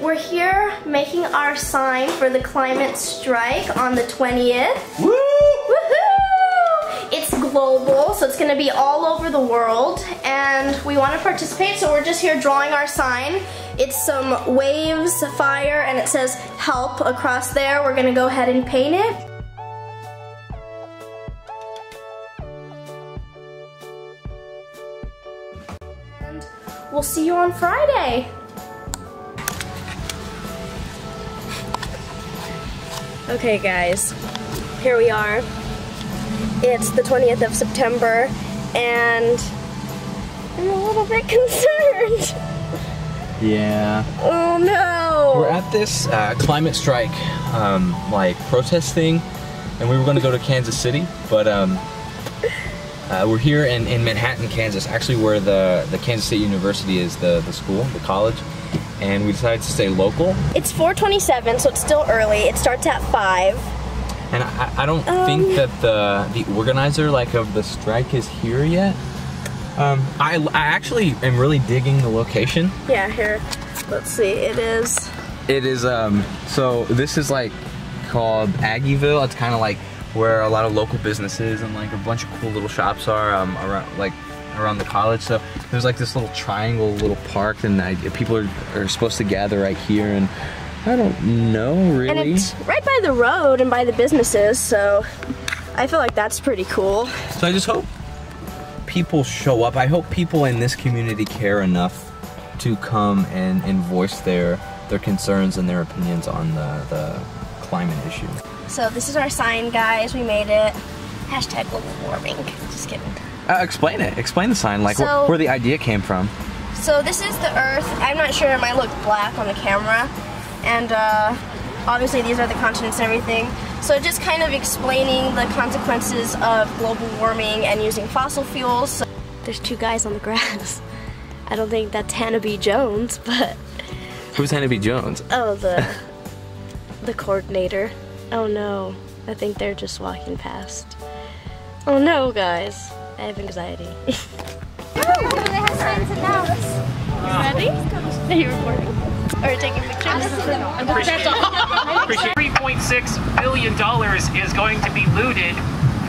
We're here making our sign for the climate strike on the 20th. Woo! Woohoo! It's global, so it's gonna be all over the world, and we want to participate, so we're just here drawing our sign. It's some waves, fire, and it says help across there. We're gonna go ahead and paint it. And we'll see you on Friday. Okay guys, here we are. It's the 20th of September and I'm a little bit concerned. Yeah. Oh no. We're at this climate strike like protest thing, and we were going to go to Kansas City, but we're here in Manhattan, Kansas, actually where the Kansas State University is, the school, the college. And we decided to stay local. It's 4:27, so it's still early. It starts at 5. And I don't think that the organizer of the strike is here yet. I actually am really digging the location. Yeah, here. Let's see. It is. It is so this is called Aggieville. It's kind of like where a lot of local businesses and a bunch of cool little shops are around the college. So there's this little triangle, little park, and people are supposed to gather right here, and I don't know really. And it's right by the road and by the businesses, so I feel like that's pretty cool. So I just hope people show up. I hope people in this community care enough to come and voice their concerns and their opinions on the climate issue. So this is our sign, guys. We made it. Hashtag global warming. Just kidding. Explain it. Explain the sign, where the idea came from. So this is the Earth. I'm not sure, it might look black on the camera. And obviously these are the continents and everything. So just kind of explaining the consequences of global warming and using fossil fuels. So there's two guys on the grass. I don't think that's Hannah B. Jones, but... Who's Hannah B. Jones? Oh, the coordinator. Oh no, I think they're just walking past. Oh no, guys. I have anxiety. Ready? Are you recording? Or taking pictures? $3.6 billion is going to be looted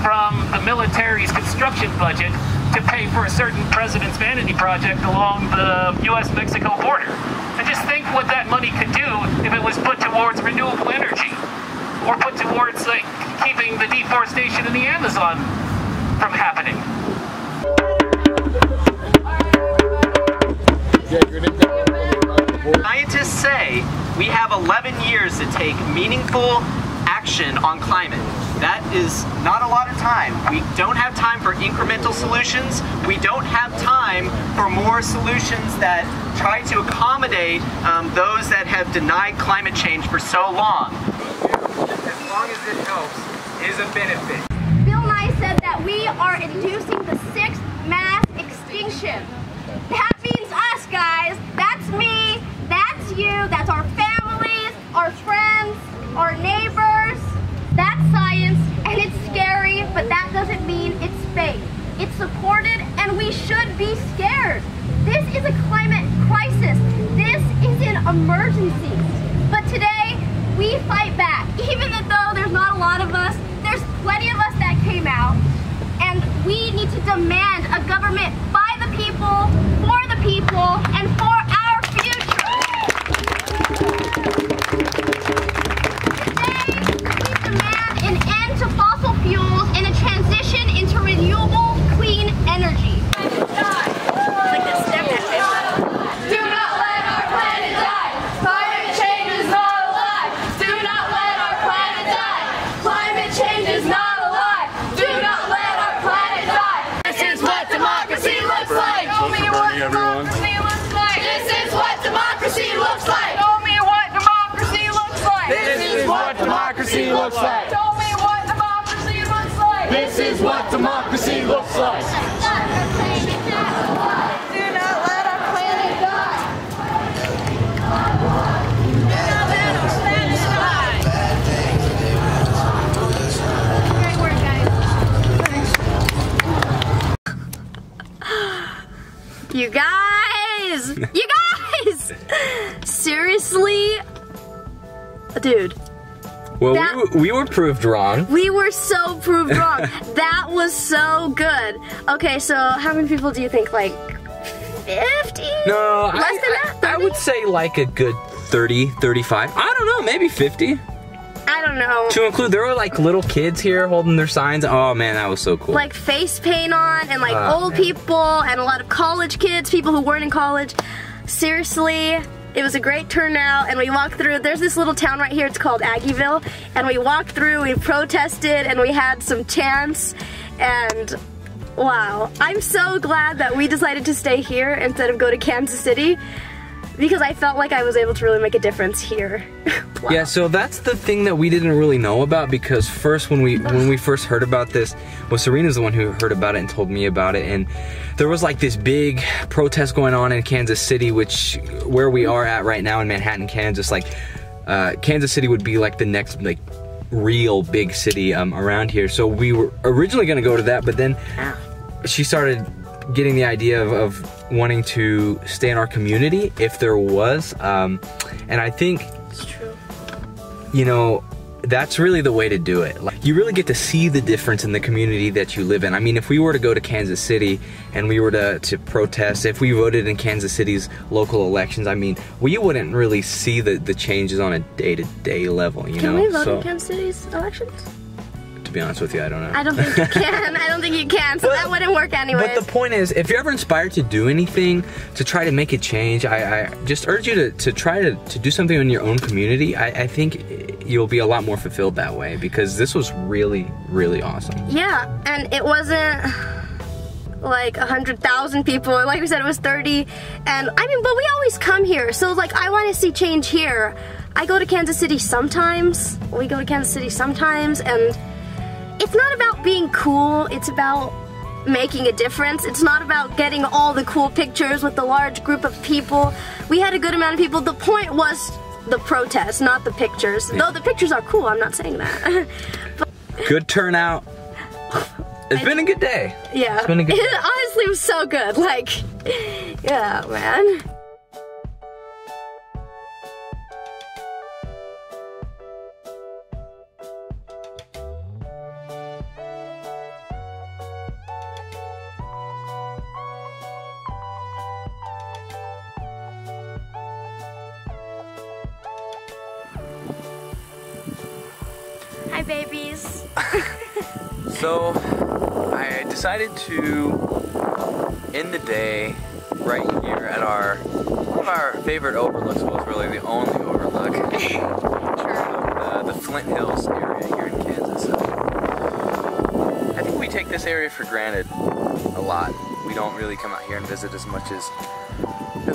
from the military's construction budget to pay for a certain president's vanity project along the U.S.-Mexico border. And just think what that money could do if it was put towards renewable energy, or put towards keeping the deforestation in the Amazon from happening. Scientists say we have 11 years to take meaningful action on climate. That is not a lot of time. We don't have time for incremental solutions. We don't have time for more solutions that try to accommodate those that have denied climate change for so long. As long as it helps, is a benefit. Bill Nye said that we are inducing the 6th mass extinction. That means us, guys. That's me, that's you, that's our families, our friends, our neighbors. That's science, and it's scary, but that doesn't mean it's fake. It's supported, and we should be scared. This is a climate crisis. This is an emergency. But today, we fight back. Even though there's not a lot of us, there's plenty of us that came out, and we need to demand a government by the people, for the people, and for our future. Today, we demand an end to fossil fuels and a transition into renewable, clean energy. Do not let our planet die. Climate change is not alive. Do not let our planet die. Climate change is not alive. Do not let our planet die. This is what democracy looks like. Show me what democracy looks like. This is what democracy looks like. Show me what democracy looks like. This is what democracy looks like. Show me what democracy looks like. This is what democracy looks like. Do not let our planet die. Great work, guys. You guys! You guys! seriously, dude. Well, That- we were proved wrong. We were so proved wrong. That was so good. Okay, so how many people do you think? Like 50? No, Less than that? I 30? would say like a good 30, 35. I don't know, maybe 50. I don't know. To include, there were like little kids here holding their signs. Oh man, that was so cool. Like face paint on, and like old man. people, and a lot of college kids, people who weren't in college. Seriously, it was a great turnout, and we walked through. There's this little town right here, it's called Aggieville, and we walked through, we protested, and we had some chants, and wow. I'm so glad that we decided to stay here instead of go to Kansas City, because I felt like I was able to really make a difference here. Wow. Yeah, so that's the thing that we didn't really know about, because first when we first heard about this, well, Serena's the one who heard about it and told me about it, and there was like this big protest going on in Kansas City, which where we are at right now in Manhattan, Kansas. Like Kansas City would be like the next like real big city around here. So we were originally gonna go to that, but then she started getting the idea of wanting to stay in our community if there was, and I think, It's true. you know, that's really the way to do it. Like, you really get to see the difference in the community that you live in. I mean, if we were to go to Kansas City and we were to protest, if we voted in Kansas City's local elections, I mean, we wouldn't really see the changes on a day-to-day level, you Can know? we vote So, in Kansas City's elections? to be honest with you, I don't know. I don't think you can. I don't think you can, so that wouldn't work anyways. But the point is, if you're ever inspired to do anything, to try to make a change, I just urge you to try to do something in your own community. I think you'll be a lot more fulfilled that way, because this was really, really awesome. Yeah, and it wasn't like 100,000 people. Like we said, it was 30. And I mean, but we always come here, so like I want to see change here. I go to Kansas City sometimes. We go to Kansas City sometimes, and it's not about being cool. It's about making a difference. It's not about getting all the cool pictures with the large group of people. We had a good amount of people. The point was the protest, not the pictures. Yeah. Though the pictures are cool, I'm not saying that. Good turnout. It's been a good day. Yeah. It's been a good It honestly was so good. Like, yeah, man. Hi, babies. So, I decided to end the day right here at one of our favorite overlooks. Well, it's really the only overlook. The Flint Hills area here in Kansas. I think we take this area for granted a lot. We don't really come out here and visit as much as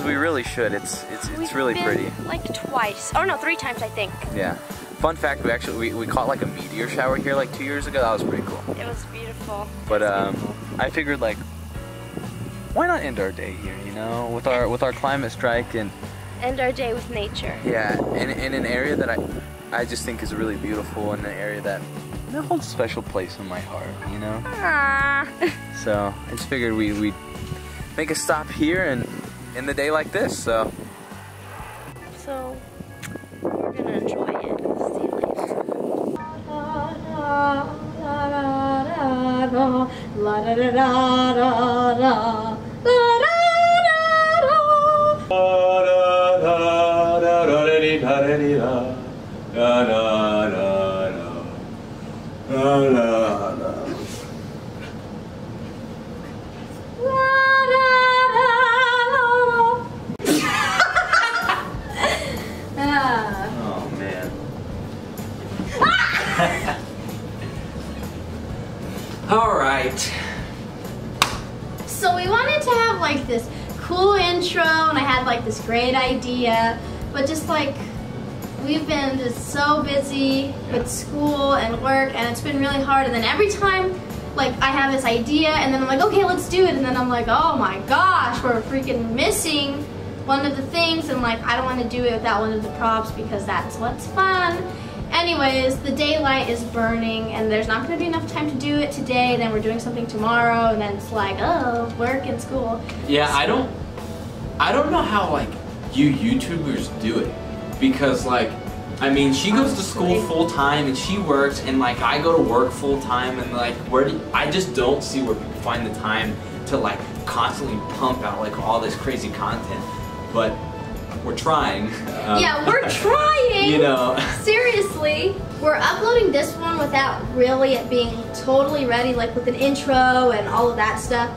we really should. It's really pretty. Like twice. Oh no, 3 times I think. Yeah. Fun fact, we caught like a meteor shower here like 2 years ago. That was pretty cool. It was beautiful. But I figured, like, why not end our day here, you know, with our climate strike, and End our day with nature. yeah, in an area that I just think is really beautiful, and an area that holds a special place in my heart, you know. Ah. So I just figured we'd make a stop here and end the day like this. So We're gonna enjoy it. See you oh man. All right. So we wanted to have like this cool intro, and I had like this great idea, but just like we've been just so busy with school and work, and it's been really hard. And then every time like I have this idea, and then I'm like, okay, let's do it, and then I'm like, oh my gosh, we're freaking missing one of the things, and like I don't want to do it without one of the props because that's what's fun. Anyways, the daylight is burning, and there's not going to be enough time to do it today. Then we're doing something tomorrow, and then it's like, oh, work and school. Yeah, I don't know how like you YouTubers do it. Because like, I mean, she goes to school full time and she works, and like I go to work full time, and like I just don't see where people find the time to like constantly pump out like all this crazy content. But we're trying. Yeah, we're trying. You know. Seriously. We're uploading this one without really it being totally ready, like with an intro and all of that stuff.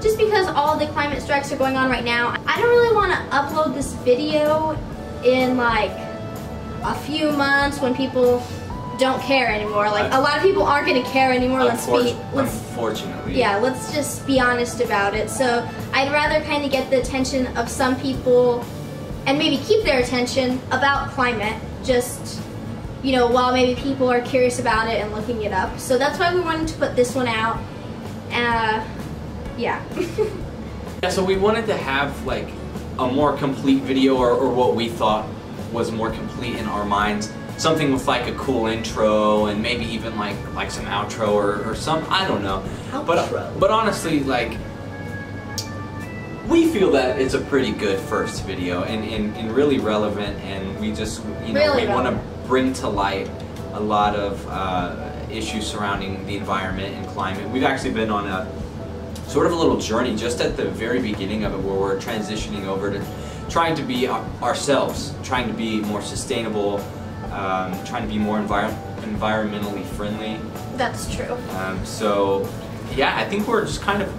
Just because all the climate strikes are going on right now. I don't really want to upload this video in like a few months when people don't care anymore. Like a lot of people aren't going to care anymore. Unfortunately. Yeah, let's just be honest about it. So I'd rather kind of get the attention of some people and maybe keep their attention about climate, just, you know, while maybe people are curious about it and looking it up. So that's why we wanted to put this one out. Yeah. Yeah, so we wanted to have like a more complete video, or what we thought was more complete in our minds. Something with like a cool intro and maybe even like some outro or some, I don't know. But honestly, like, we feel that it's a pretty good first video and really relevant, and we just, you know, Really we want to bring to light a lot of issues surrounding the environment and climate. We've actually been on a sort of a little journey just at the very beginning of it, where we're transitioning over to trying to be ourselves, trying to be more sustainable, trying to be more environmentally friendly. That's true. So yeah, I think we're just kind of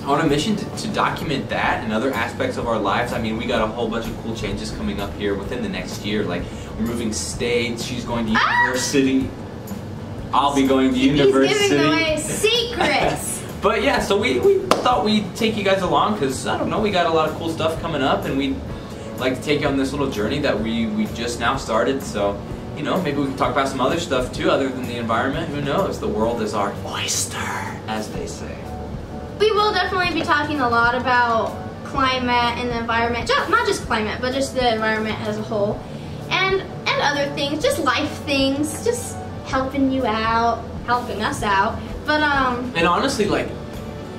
on a mission to document that and other aspects of our lives. I mean, we got a whole bunch of cool changes coming up here within the next year. Like, we're moving states, she's going to university, I'll be going to university. He's giving away secrets. But yeah, so we thought we'd take you guys along, because, I don't know, we got a lot of cool stuff coming up, and we'd like to take you on this little journey that we just now started. So, you know, maybe we can talk about some other stuff too, other than the environment. Who knows? The world is our oyster, as they say. We will definitely be talking a lot about climate and the environment, not just climate, but just the environment as a whole, and other things, just life things, just helping you out, helping us out. But and honestly, like,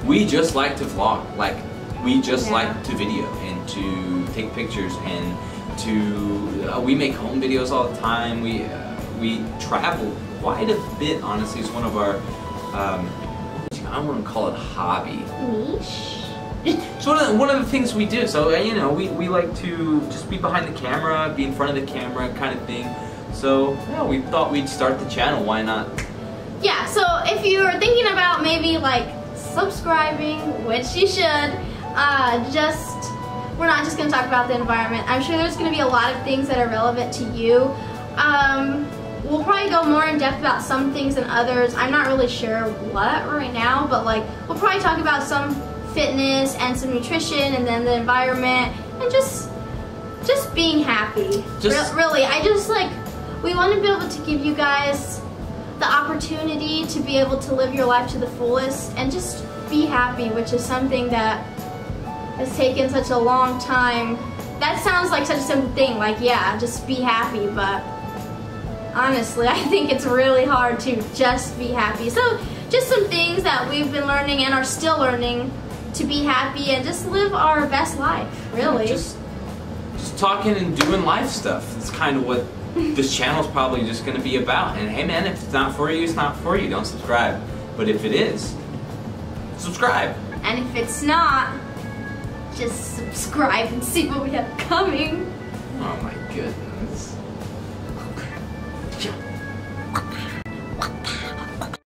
we just like to vlog. Like, we just like to video and to take pictures, and to we make home videos all the time. We travel quite a bit. Honestly, it's one of our I don't want to call it hobby. Niche. It's one of the things we do. So, you know, we like to just be behind the camera, be in front of the camera kind of thing. So, yeah, we thought we'd start the channel. Why not? Yeah, so if you're thinking about maybe like subscribing, which you should, we're not just going to talk about the environment. I'm sure there's going to be a lot of things that are relevant to you. We'll probably go more in depth about some things than others. I'm not really sure what right now, but like we'll probably talk about some fitness and some nutrition, and then the environment, and just being happy. Really, we want to be able to give you guys the opportunity to be able to live your life to the fullest and just be happy, which is something that has taken such a long time. That sounds like such a simple thing, like, yeah, just be happy, but honestly, I think it's really hard to just be happy. So just some things that we've been learning and are still learning to be happy and just live our best life, really. Just talking and doing life stuff. It's kind of what this channel's probably just going to be about. And hey man, if it's not for you, it's not for you. Don't subscribe. But if it is, subscribe. And if it's not, just subscribe and see what we have coming. Oh my goodness.